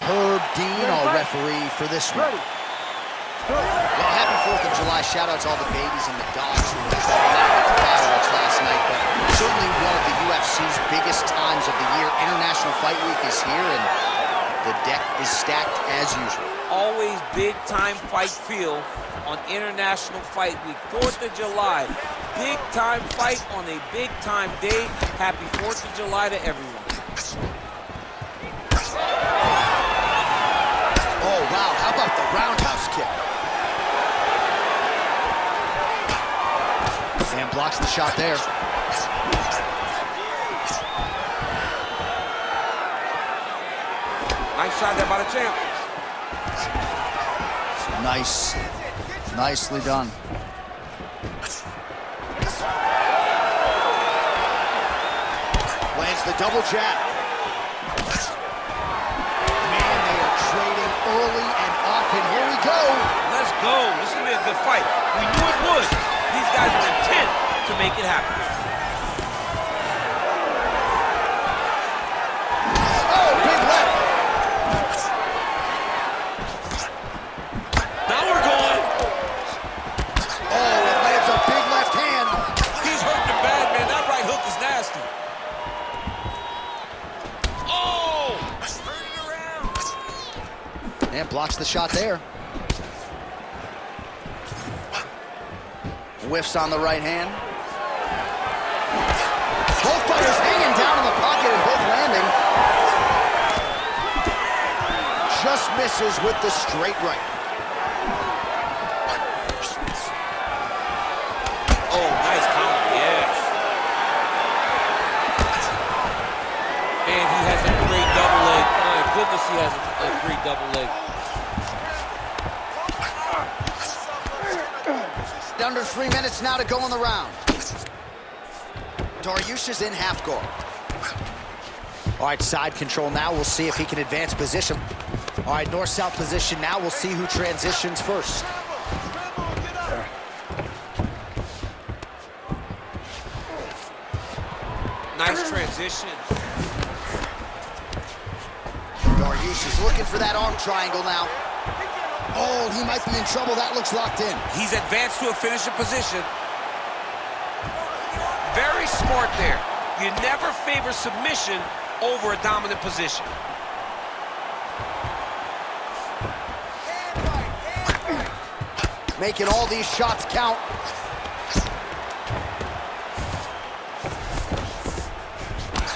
Herb Dean, our referee for this one. Well, happy 4th of July. Shout out to all the babies and the dogs who were at the fireworks last night. But certainly one of the UFC's biggest times of the year. International Fight Week is here, and the deck is stacked as usual. Always big-time fight feel on International Fight Week. 4th of July, big-time fight on a big-time day. Happy 4th of July to everyone. Oh, wow, how about the roundhouse kick? And blocks the shot there. Nice shot there by the champ. Nice. Nicely done. Lands the double jab. Man, they are trading early and often. Here we go. Let's go. This will be a good fight. We knew it would. These guys are intent to make it happen. Oh, big left. Now we're going. Oh, it lands a big left hand. He's hurting him bad, man. That right hook is nasty. Oh! Turn it around. And blocks the shot there. Whiffs on the right hand. Both fighters hanging down in the pocket and both landing. Just misses with the straight right. Oh, nice counter, yes. And he has a great double leg. My goodness, he has a great double leg. Under 3 minutes now to go in the round. Daryush is in half guard. All right, side control now. We'll see if he can advance position. All right, north-south position now. We'll see who transitions first. Nice transition. Daryush is looking for that arm triangle now. Oh, he might be in trouble. That looks locked in. He's advanced to a finishing position. Very smart there. You never favor submission over a dominant position. Making all these shots count.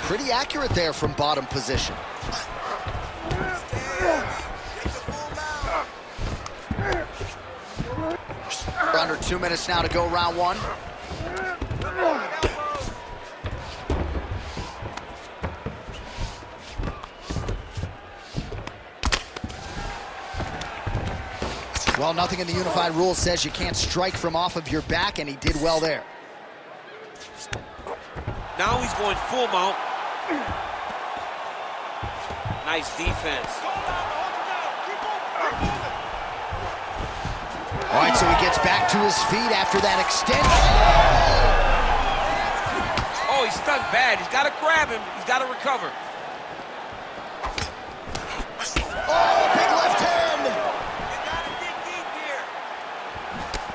Pretty accurate there from bottom position. Under 2 minutes now to go round one. Well, nothing in the unified rules says you can't strike from off of your back, and he did well there. Now he's going full mount. Nice defense. All right, so he gets back to his feet after that extension. Oh, he's stunned bad. He's got to grab him. He's got to recover. Oh, big left hand. You got to dig deep here.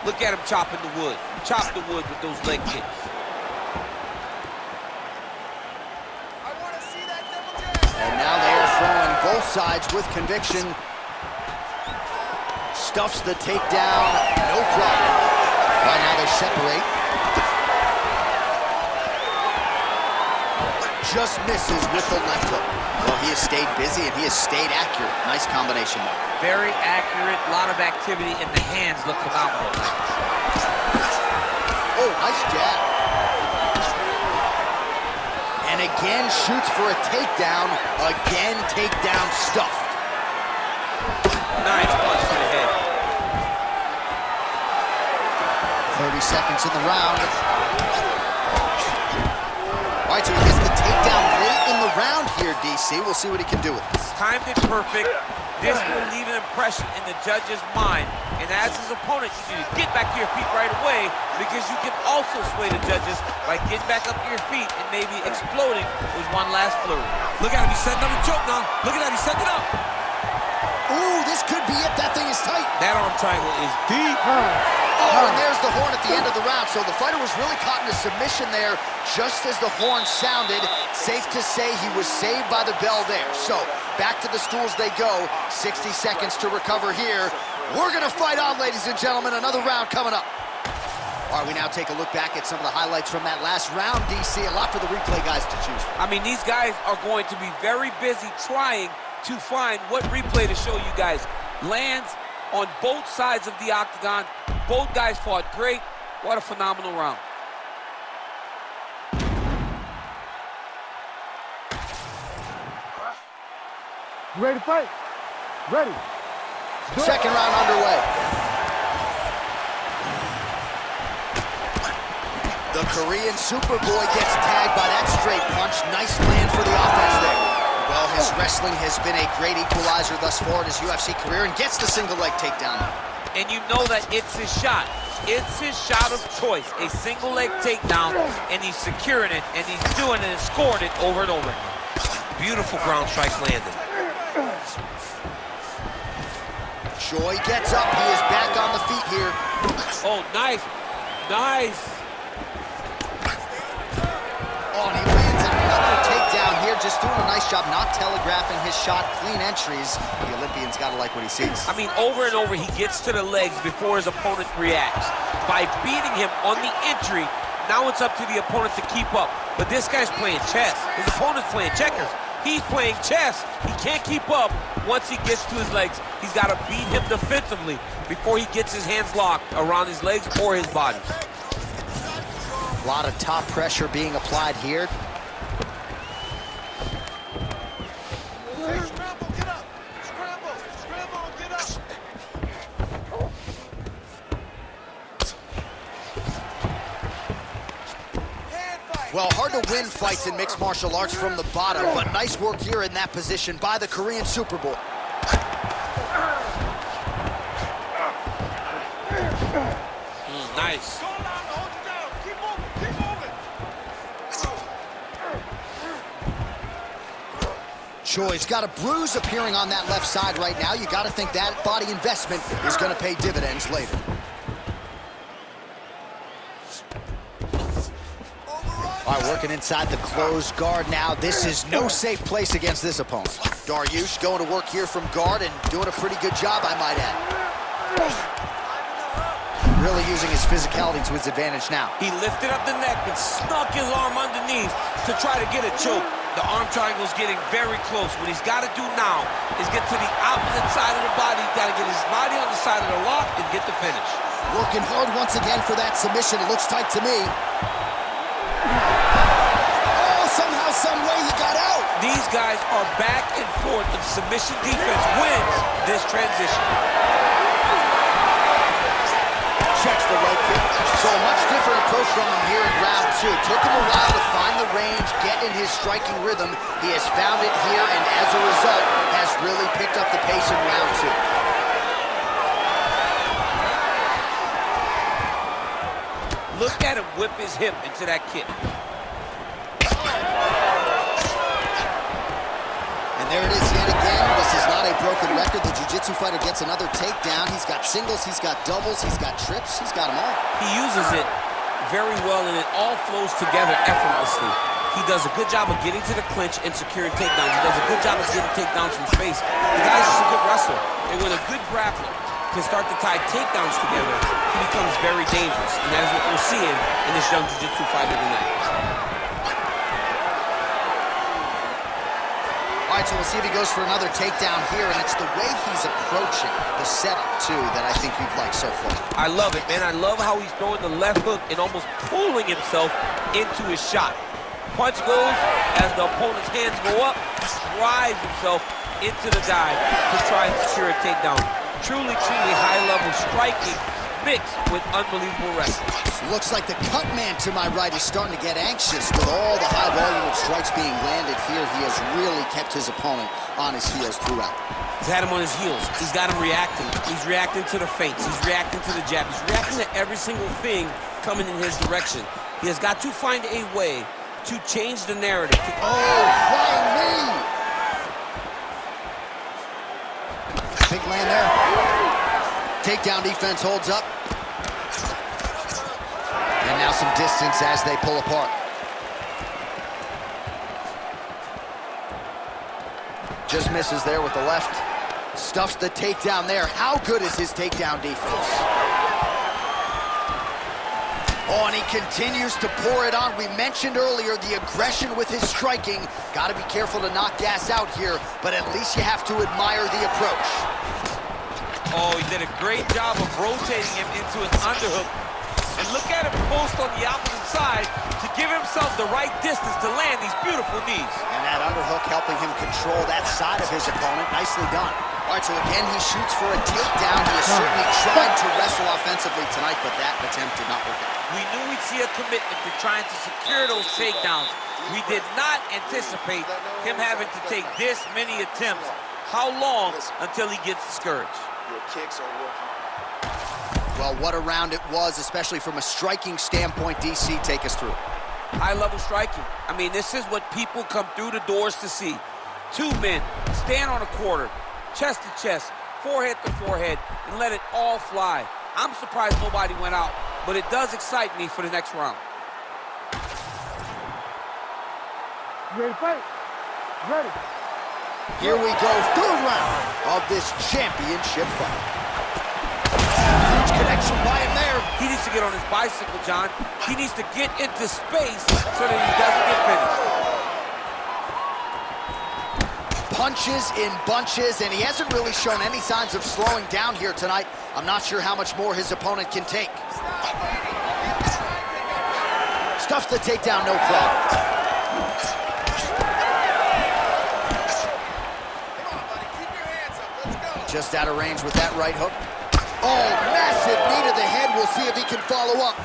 Look at him chopping the wood. Chop the wood with those leg kicks. I want to see that double jab. And now they are throwing both sides with conviction. Stuffs the takedown, no problem. Right now they separate. Just misses with the left hook. Well, he has stayed busy and he has stayed accurate. Nice combination there. Very accurate, a lot of activity, and the hands look phenomenal. Oh, nice jab. And again shoots for a takedown. Again takedown stuffed. Nice punch to the head. 30 seconds in the round. All right, so he gets the takedown late in the round here, DC. We'll see what he can do with it. Timed it perfect. This will leave an impression in the judge's mind. And as his opponent, you need to get back to your feet right away, because you can also sway the judges by getting back up to your feet and maybe exploding with one last flurry. Look at him, he's setting up the choke now. Look at that, he's setting it up. triangle is deep. Oh, and there's the horn at the end of the round. So the fighter was really caught in a submission there just as the horn sounded. Safe to say he was saved by the bell there. So back to the stools they go. 60 seconds to recover here. We're going to fight on, ladies and gentlemen. Another round coming up. All right, we now take a look back at some of the highlights from that last round, DC. A lot for the replay guys to choose from. I mean, these guys are going to be very busy trying to find what replay to show you guys. Lands on both sides of the octagon. Both guys fought great. What a phenomenal round. You ready to fight? Ready. Second round underway. The Korean Superboy gets tagged by that straight punch. Nice land for the offense there. Well, his wrestling has been a great equalizer thus far in his UFC career and gets the single leg takedown. And you know that it's his shot. It's his shot of choice. A single leg takedown, and he's securing it, and he's doing it and scoring it over and over. Beautiful ground strike landed. Choi gets up. He is back on the feet here. Oh, nice. Nice. Oh, and he lands another takedown here. Just doing a nice job not telegraphing his shot. Clean entries. The Olympian's got to like what he sees. I mean, over and over, he gets to the legs before his opponent reacts. By beating him on the entry, now it's up to the opponent to keep up. But this guy's playing chess. His opponent's playing checkers. He's playing chess. He can't keep up once he gets to his legs. He's got to beat him defensively before he gets his hands locked around his legs or his body. A lot of top pressure being applied here. Scramble, get up! Scramble! Scramble, get up! Hand fight! Well, hard to win fights in mixed martial arts from the bottom, but nice work here in that position by the Korean Superboy. Nice. Go down, hold it down. Keep moving, keep moving. Choi's got a bruise appearing on that left side right now. You got to think that body investment is going to pay dividends later. All right, working inside the closed guard now. This is no safe place against this opponent. Daryush going to work here from guard and doing a pretty good job, I might add. Really using his physicality to his advantage now. He lifted up the neck and snuck his arm underneath to try to get a choke. The arm triangle's getting very close. What he's got to do now is get to the opposite side of the body. He's got to get his body on the side of the lock and get the finish. Working hard once again for that submission. It looks tight to me. Oh, somehow, some way he got out. These guys are back and forth, but submission defense wins this transition. Checks the leg kick. So a much different approach from him here in round two. Took him a while to find the range, get in his striking rhythm. He has found it here, and as a result, has really picked up the pace in round two. Look at him whip his hip into that kick. And there it is yet again. This is not a broken record. The jiu-jitsu fighter gets another takedown. He's got singles, he's got doubles, he's got trips, he's got them all. He uses it very well, and it all flows together effortlessly. He does a good job of getting to the clinch and securing takedowns. He does a good job of getting takedowns from space. The guy's just a good wrestler. And with a good grappler can start to tie takedowns together, he becomes very dangerous. And that is what we're seeing in this young jiu-jitsu fighter tonight. All right, so we'll see if he goes for another takedown here, and it's the way he's approaching the setup, too, that I think you've liked so far. I love it, man. I love how he's throwing the left hook and almost pulling himself into his shot. Punch goes, as the opponent's hands go up, he drives himself into the dive to try and secure a takedown. Truly, truly high-level striking mixed with unbelievable wrestling. Looks like the cut man to my right is starting to get anxious with all the high volume of strikes being landed here. He has really kept his opponent on his heels throughout. He's had him on his heels. He's got him reacting. He's reacting to the feints. He's reacting to the jab. He's reacting to every single thing coming in his direction. He has got to find a way to change the narrative. Oh, flying knee! Big land there. takedown defense holds up. And now some distance as they pull apart. Just misses there with the left. Stuffs the takedown there. How good is his takedown defense? Oh, and he continues to pour it on. We mentioned earlier the aggression with his striking. Got to be careful to not gas out here, but at least you have to admire the approach. Oh, he did a great job of rotating him into his underhook. And look at him post on the opposite side to give himself the right distance to land these beautiful knees. And that underhook helping him control that side of his opponent. Nicely done. All right, so again, he shoots for a takedown. He has certainly tried to wrestle offensively tonight, but that attempt did not work out. We knew we'd see a commitment to trying to secure those takedowns. We did not anticipate him having to take this many attempts. How long until he gets discouraged? Your kicks are working. Well, what a round it was, especially from a striking standpoint. DC, take us through. High-level striking. I mean, this is what people come through the doors to see. Two men stand on a quarter, chest to chest, forehead to forehead, and let it all fly. I'm surprised nobody went out, but it does excite me for the next round. You ready to fight? Ready. Here we go, third round of this championship fight. Huge connection by him there. He needs to get on his bicycle, John. He needs to get into space so that he doesn't get finished. Punches in bunches, and he hasn't really shown any signs of slowing down here tonight. I'm not sure how much more his opponent can take. Stuffs the takedown, no problem. Just out of range with that right hook. Oh, massive knee to the head. We'll see if he can follow up.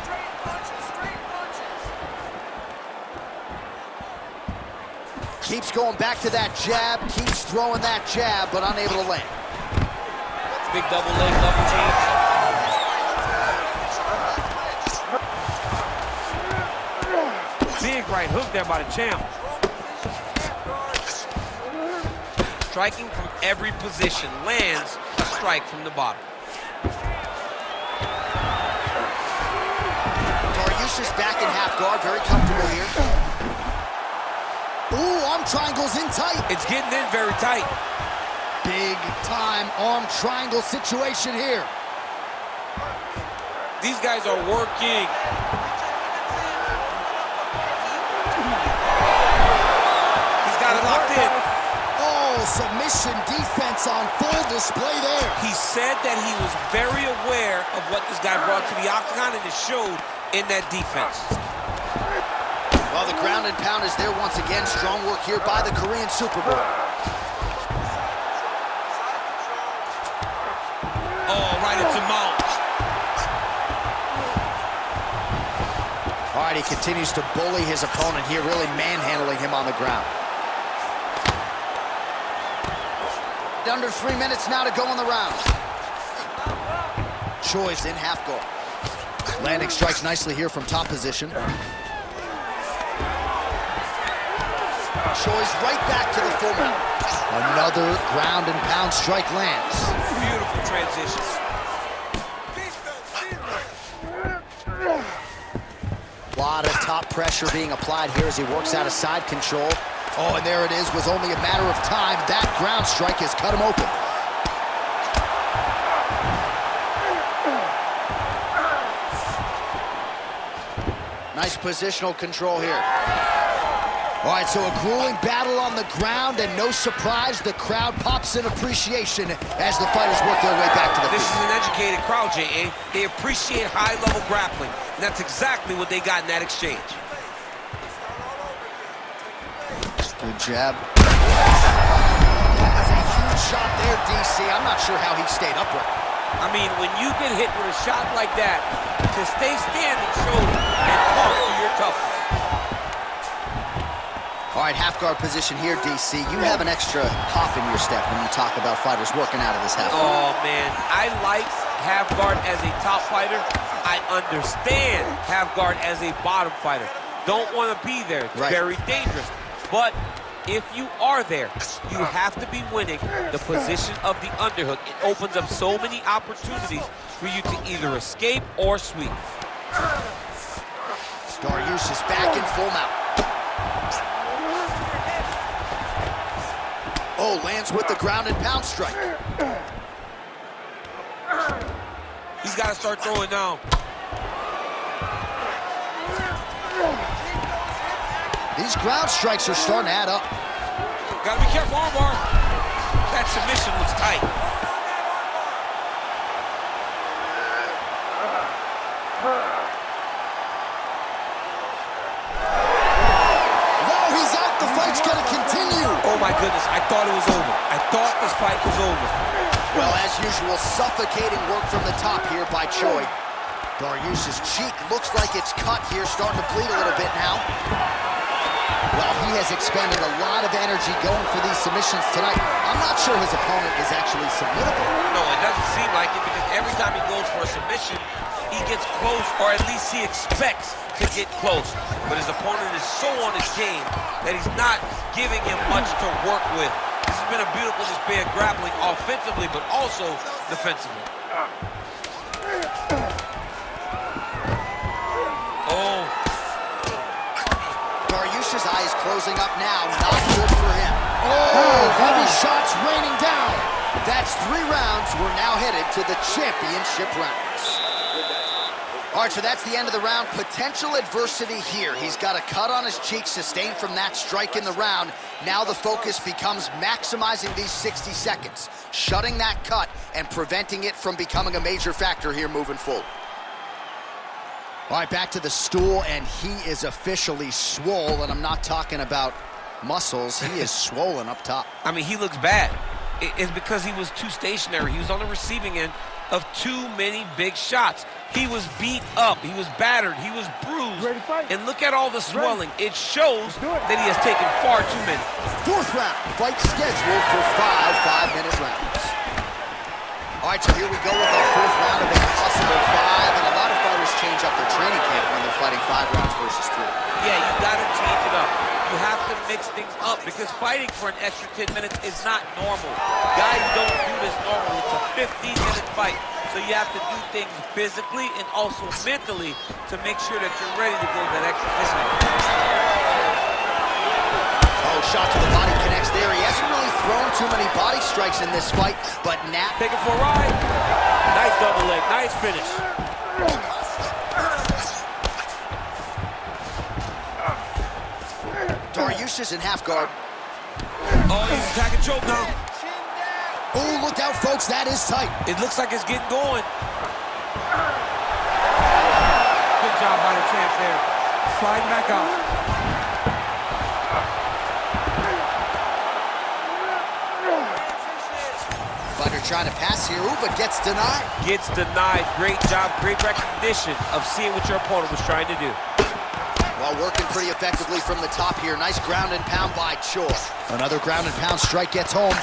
Straight punches, straight punches. Keeps going back to that jab, keeps throwing that jab, but unable to land. Big double leg, double change. Big right hook there by the champ. Striking from every position, lands a strike from the bottom. Daryush's back in half guard, very comfortable here. Ooh, arm triangles in tight. It's getting in very tight. Big time arm triangle situation here. These guys are working. He's got it locked in. Oh, submission defense on full display there. He said that he was very aware of what this guy brought to the octagon, and it showed in that defense. Well, the ground and pound is there once again. Strong work here by the Korean Superboy. Oh, right into mount. All right, he continues to bully his opponent here, really manhandling him on the ground. Under 3 minutes now to go in the round. Choi's in half guard. Landing strikes nicely here from top position. Choi's right back to the full mount. Another ground and pound strike lands. Beautiful transition. A lot of top pressure being applied here as he works out of side control. Oh, and there it is. Was only a matter of time. That ground strike has cut him open. Nice positional control here. All right, so a grueling battle on the ground, and no surprise, the crowd pops in appreciation as the fighters work their way back to the This feet. is an educated crowd, J.A. They appreciate high-level grappling, and that's exactly what they got in that exchange. Good jab. That's a huge shot there, DC. I'm not sure how he stayed upright. I mean, when you get hit with a shot like that, to stay standing shows and talk to your toughness. All right, half guard position here, DC. You have an extra hop in your step when you talk about fighters working out of this half guard. Oh, man, I like half guard as a top fighter. I understand half guard as a bottom fighter. Don't want to be there. It's Right. very dangerous. But If you are there, you have to be winning the position of the underhook. It opens up so many opportunities for you to either escape or sweep. Daryush is back in full mount. Oh, lands with the ground and pound strike. He's got to start throwing down. These ground strikes are starting to add up. Got to be careful, armbar. That submission was tight. No, he's out. The fight's going to continue. Oh, my goodness. I thought it was over. I thought this fight was over. Well, as usual, suffocating work from the top here by Choi. Daryush's cheek looks like it's cut here, starting to bleed a little bit now. Well, he has expended a lot of energy going for these submissions tonight. I'm not sure his opponent is actually submittable. No, it doesn't seem like it, because every time he goes for a submission, he gets close, or at least he expects to get close. But his opponent is so on his game that he's not giving him much to work with. This has been a beautiful display of grappling offensively, but also defensively. Oh. Daryush's eye is closing up now. Not good for him. Oh, heavy shots raining down. That's 3 rounds. We're now headed to the championship rounds. All right, so that's the end of the round. Potential adversity here. He's got a cut on his cheek sustained from that strike in the round. Now the focus becomes maximizing these 60 seconds, shutting that cut and preventing it from becoming a major factor here moving forward. All right, back to the stool, and he is officially swole, and I'm not talking about muscles. He is swollen up top. I mean, he looks bad. It's because he was too stationary. He was on the receiving end of too many big shots. He was beat up. He was battered. He was bruised. And look at all the swelling. It shows that he has taken far too many. 4th round. Fight scheduled for 5 5-minute rounds. All right, so here we go with our 4th round of a possible 5. And a lot of fighters change up their training camp when they're fighting 5 rounds versus 3. Yeah, you got to change it up. You have to mix things up, because fighting for an extra 10 minutes is not normal. Guys don't do this normally. It's a 15-minute fight. So you have to do things physically and also mentally to make sure that you're ready to go that extra 10 minutes. Oh, shot to the body connects there. He hasn't really thrown too many body strikes in this fight, but Nat... Take it for a ride. Nice double leg. Nice finish. Daryush is in half guard. Oh, he's attacking choke now. Oh, look out, folks. That is tight. It looks like it's getting going. Good job by the champ there. Sliding back out. Fighter trying to pass here, ooh, but gets denied. Gets denied. Great job. Great recognition of seeing what your opponent was trying to do. Well, working pretty effectively from the top here. Nice ground and pound by Choi. Another ground and pound strike gets home.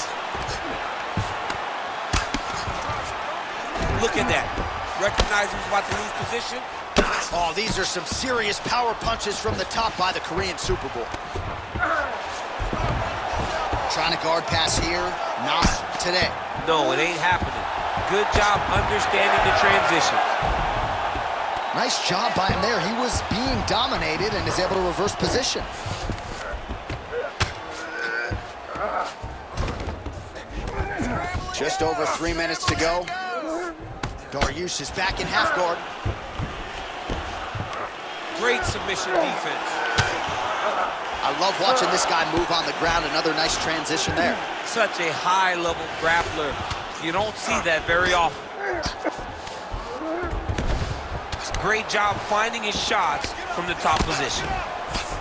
Look at that. Recognize he's about to lose position. Oh, these are some serious power punches from the top by the Korean Super Bowl. Trying to guard pass here. Not today. No, it ain't happening. Good job understanding the transition. Nice job by him there. He was being dominated and is able to reverse position. Just over 3 minutes to go. Daryush is back in half guard. Great submission defense. I love watching this guy move on the ground. Another nice transition there. Such a high-level grappler. You don't see that very often. Great job finding his shots from the top position.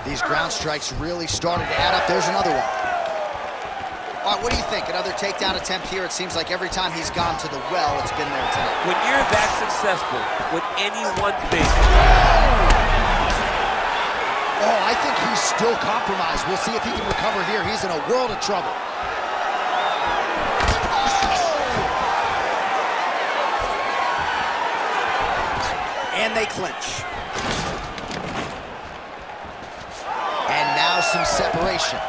These ground strikes really started to add up. There's another one. All right, what do you think? Another takedown attempt here. It seems like every time he's gone to the well, it's been there tonight. When you're that successful with any one thing. Oh, I think he's still compromised. We'll see if he can recover here. He's in a world of trouble. And they clinch. And now some separation.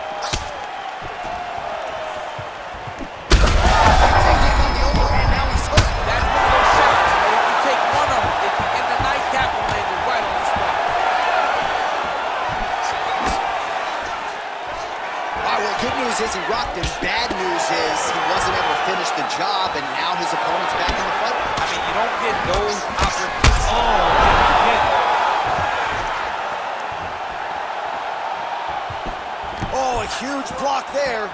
the job, and now his opponent's back in the fight. I mean, you don't get those opportunities. Oh, yeah. Oh, a huge block there.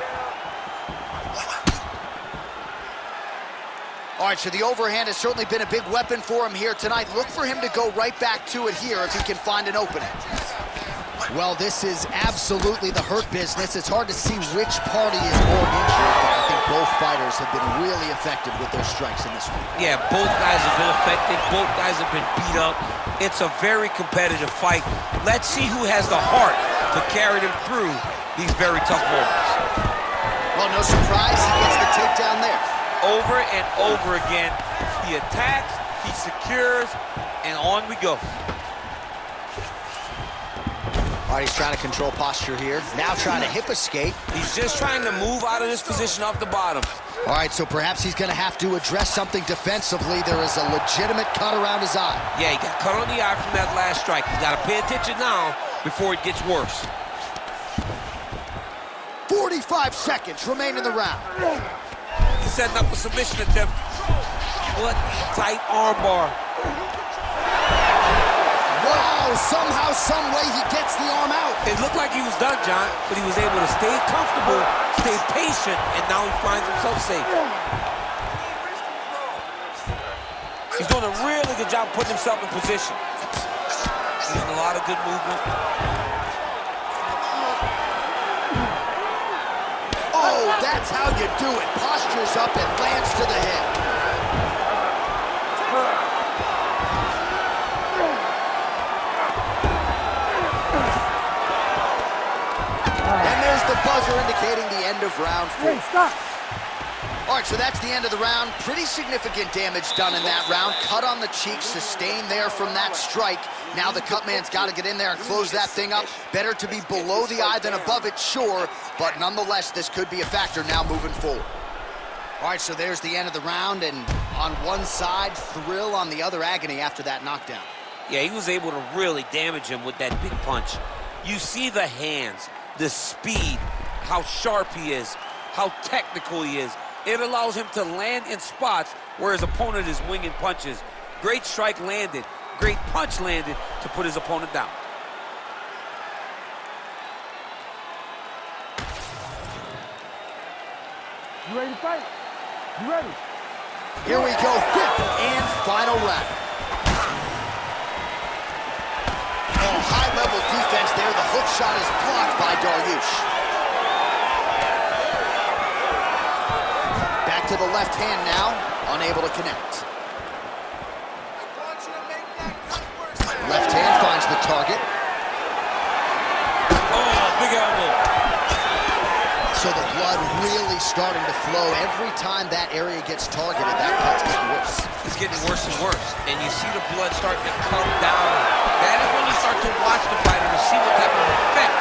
All right, so the overhand has certainly been a big weapon for him here tonight. Look for him to go right back to it here if he can find an opening. Well, this is absolutely the hurt business. It's hard to see which party is more injured, but I think both fighters have been really effective with their strikes in this one. Yeah, both guys have been affected. Both guys have been beat up. It's a very competitive fight. Let's see who has the heart to carry them through these very tough moments. Well, no surprise, he gets the takedown there. Over and over again, he attacks, he secures, and on we go. All right, he's trying to control posture here. Now trying to hip escape. He's just trying to move out of this position off the bottom. All right, so perhaps he's going to have to address something defensively. There is a legitimate cut around his eye. Yeah, he got cut on the eye from that last strike. He's got to pay attention now before it gets worse. 45 seconds remain in the round. He's setting up a submission attempt. What tight armbar. Wow, somehow, some way he gets the arm out. It looked like he was done, John, but he was able to stay comfortable, stay patient, and now he finds himself safe. He's doing a really good job putting himself in position. He's doing a lot of good movement. Oh, that's how you do it. Postures up and lands to the head. And there's the buzzer indicating the end of round 4. Hey, stop. All right, so that's the end of the round. Pretty significant damage done in that round. Cut on the cheek, sustained there from that strike. Now the cut man's got to get in there and close that thing up. Better to be below the eye than above it, sure. But nonetheless, this could be a factor now moving forward. All right, so there's the end of the round. And on one side, thrill, on the other, agony after that knockdown. Yeah, he was able to really damage him with that big punch. You see the hands, the speed, how sharp he is, how technical he is. It allows him to land in spots where his opponent is winging punches. Great strike landed, great punch landed to put his opponent down. You ready to fight? You ready? Here we go, fifth and final round. Oh, high-level defense there. The hook shot is blocked by Daryush. Back to the left hand now, unable to connect. Left hand finds the target. Oh, big elbow. So the blood really starting to flow. Every time that area gets targeted, that cut's getting worse. It's getting worse and worse. And you see the blood starting to come down. That is when you start to watch the fighter to see what type of effect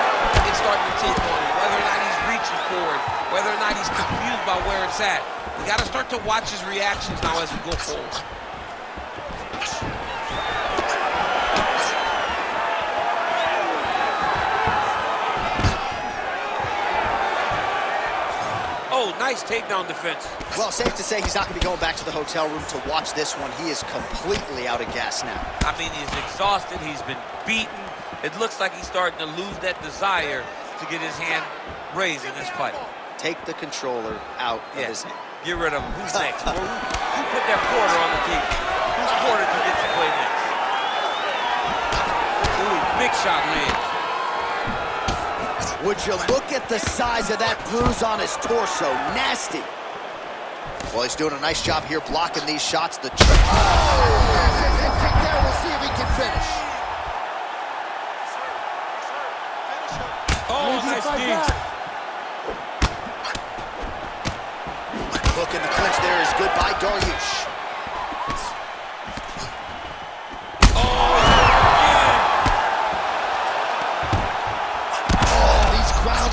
it's starting to take on him. Whether or not he's reaching forward, whether or not he's confused by where it's at. We got to start to watch his reactions now as we go forward. Oh, nice takedown defense. Well, safe to say he's not going to be going back to the hotel room to watch this one. He is completely out of gas now. I mean, he's exhausted. He's been beaten. It looks like he's starting to lose that desire to get his hand raised in this fight. Take the controller out of his hand. Get rid of him. Who's next? Who put that quarter on the table? Whose quarter do you get to play next? Ooh, big shot lands. Would you look at the size of that bruise on his torso? Nasty. Well, he's doing a nice job here blocking these shots. The trick. Oh, there's a head kick there. We'll see if he can finish. Oh, nice knee. Hook in the clinch there is good by Daryush.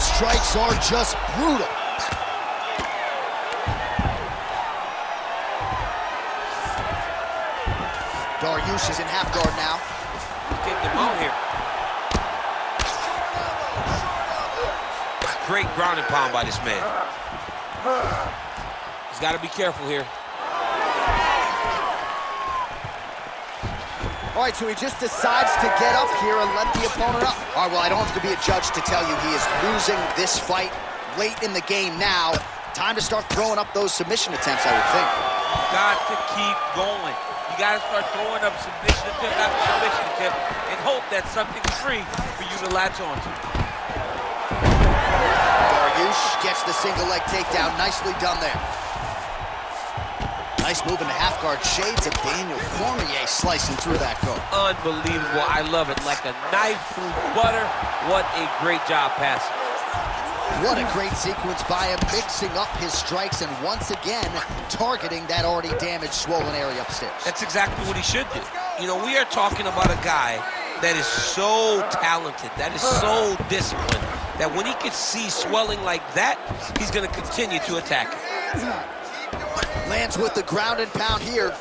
Strikes are just brutal. Daryush is in half guard now. Getting him out here. Great ground and pound by this man. He's He's got to be careful here. All right, so he just decides to get up here and let the opponent up. All right, well, I don't have to be a judge to tell you he is losing this fight late in the game now. Time to start throwing up those submission attempts, I would think. You got to keep going. You got to start throwing up submission attempt after submission attempt and hope that something's free for you to latch onto. Daryush gets the single leg takedown. Nicely done there. Nice move in the half guard. Shades of Daniel Cormier slicing through that guard. Unbelievable. I love it. Like a knife through butter. What a great job passing. What a great sequence by him, mixing up his strikes and once again targeting that already damaged, swollen area upstairs. That's exactly what he should do. You know, we are talking about a guy that is so talented, that is so disciplined, that when he can see swelling like that, he's going to continue to attack it. Lands with the ground and pound here.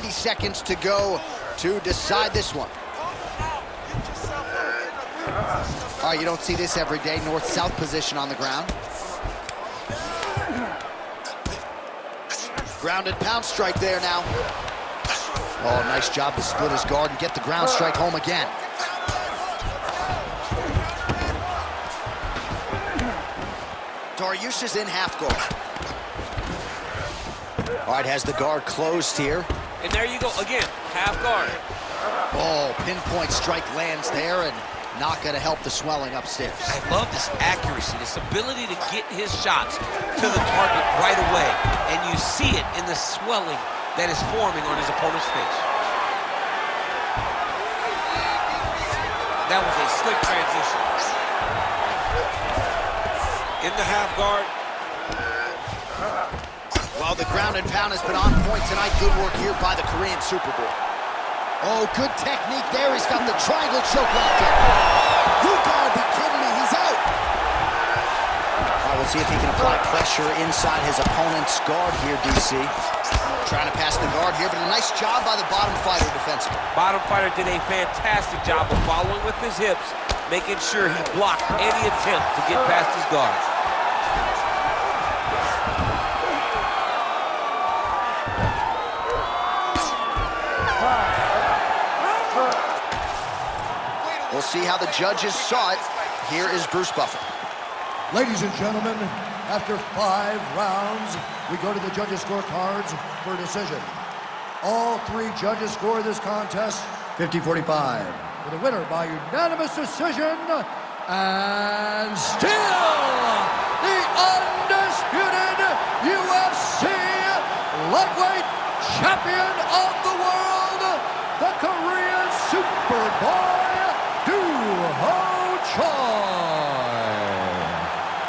Seconds to go to decide this one. All right, you don't see this every day. North-south position on the ground. Ground and pound strike there now. Oh, nice job to split his guard and get the ground strike home again. Daryush is in half guard. All right, has the guard closed here. And there you go, again, half guard. Oh, pinpoint strike lands there and not gonna help the swelling upstairs. I love this accuracy, this ability to get his shots to the target right away. And you see it in the swelling that is forming on his opponent's face. That was a slick transition. In the half guard. Well, the ground and pound has been on point tonight. Good work here by the Korean Super Bowl. Oh, good technique there. He's got the triangle choke locked in. You gotta be kidding me. He's out. All right, we'll see if he can apply pressure inside his opponent's guard here, DC. Trying to pass the guard here, but a nice job by the bottom fighter defensively. Bottom fighter did a fantastic job of following with his hips, making sure he blocked any attempt to get past his guard. We'll see how the judges saw it. Here is Bruce Buffer. Ladies and gentlemen, after 5 rounds, we go to the judges' scorecards for a decision. All 3 judges score this contest 50-45. For the winner by unanimous decision, and still the undisputed UFC lightweight champion of the world,